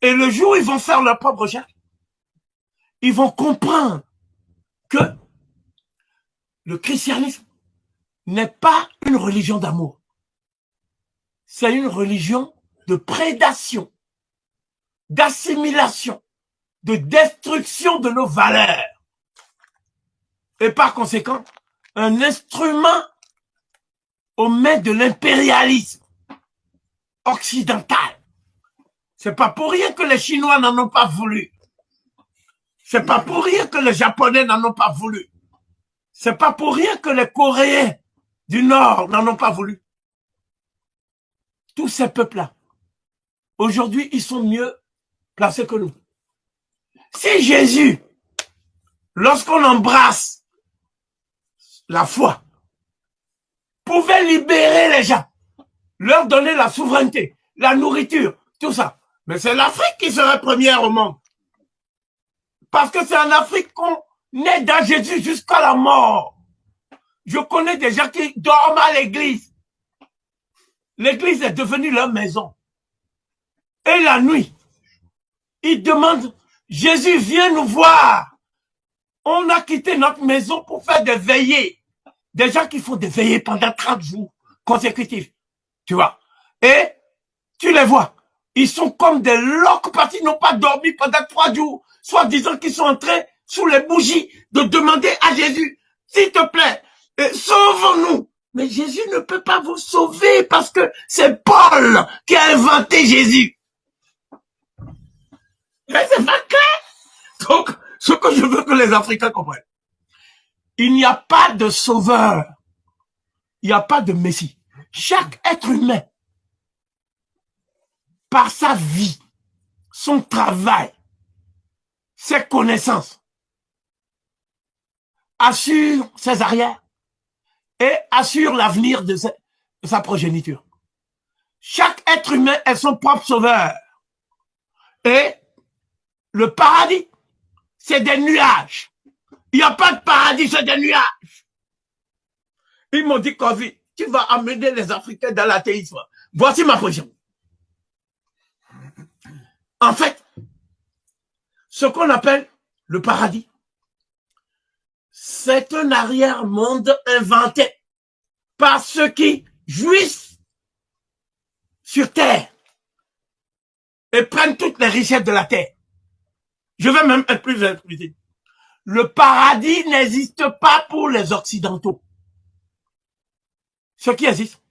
Et le jour où ils vont faire leur propre recherche, ils vont comprendre que le christianisme n'est pas une religion d'amour. C'est une religion de prédation, d'assimilation, de destruction de nos valeurs. Et par conséquent, un instrument aux mains de l'impérialisme occidental. C'est pas pour rien que les Chinois n'en ont pas voulu. C'est pas pour rien que les Japonais n'en ont pas voulu. C'est pas pour rien que les Coréens du Nord n'en ont pas voulu. Tous ces peuples-là, aujourd'hui, ils sont mieux placés que nous. Si Jésus, lorsqu'on embrasse la foi, pouvait libérer les gens, leur donner la souveraineté, la nourriture, tout ça. Mais c'est l'Afrique qui serait première au monde. Parce que c'est en Afrique qu'on est dans Jésus jusqu'à la mort. Je connais des gens qui dorment à l'église. L'église est devenue leur maison. Et la nuit, ils demandent, Jésus, viens nous voir. On a quitté notre maison pour faire des veillées. Des gens qui font des veillées pendant 30 jours consécutifs. Tu vois. Et tu les vois. Ils sont comme des loques parce qu'ils n'ont pas dormi pendant 3 jours. Soit disant qu'ils sont en train, sous les bougies, de demander à Jésus, s'il te plaît, sauve-nous. Mais Jésus ne peut pas vous sauver parce que c'est Paul qui a inventé Jésus. Mais c'est pas clair. Donc, ce que je veux que les Africains comprennent, il n'y a pas de sauveur. Il n'y a pas de Messie. Chaque être humain, par sa vie, son travail, ses connaissances, assure ses arrières et assure l'avenir de sa progéniture. Chaque être humain est son propre sauveur. Et le paradis, c'est des nuages. Il n'y a pas de paradis, c'est des nuages. Ils m'ont dit, Kofi, tu vas amener les Africains dans l'athéisme. Voici ma position. En fait, ce qu'on appelle le paradis, c'est un arrière-monde inventé par ceux qui jouissent sur terre et prennent toutes les richesses de la terre. Je vais même être plus explicite. Le paradis n'existe pas pour les Occidentaux. Ce qui existe,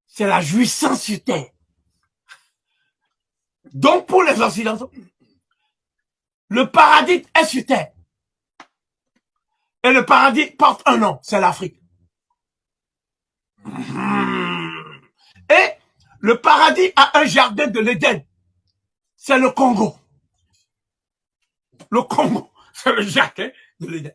c'est la jouissance sur terre. Donc pour les Occidentaux, le paradis est sur terre. Et le paradis porte un nom, c'est l'Afrique. Et le paradis a un jardin de l'Éden. C'est le Congo. Le Congo, c'est le jardin de l'Éden.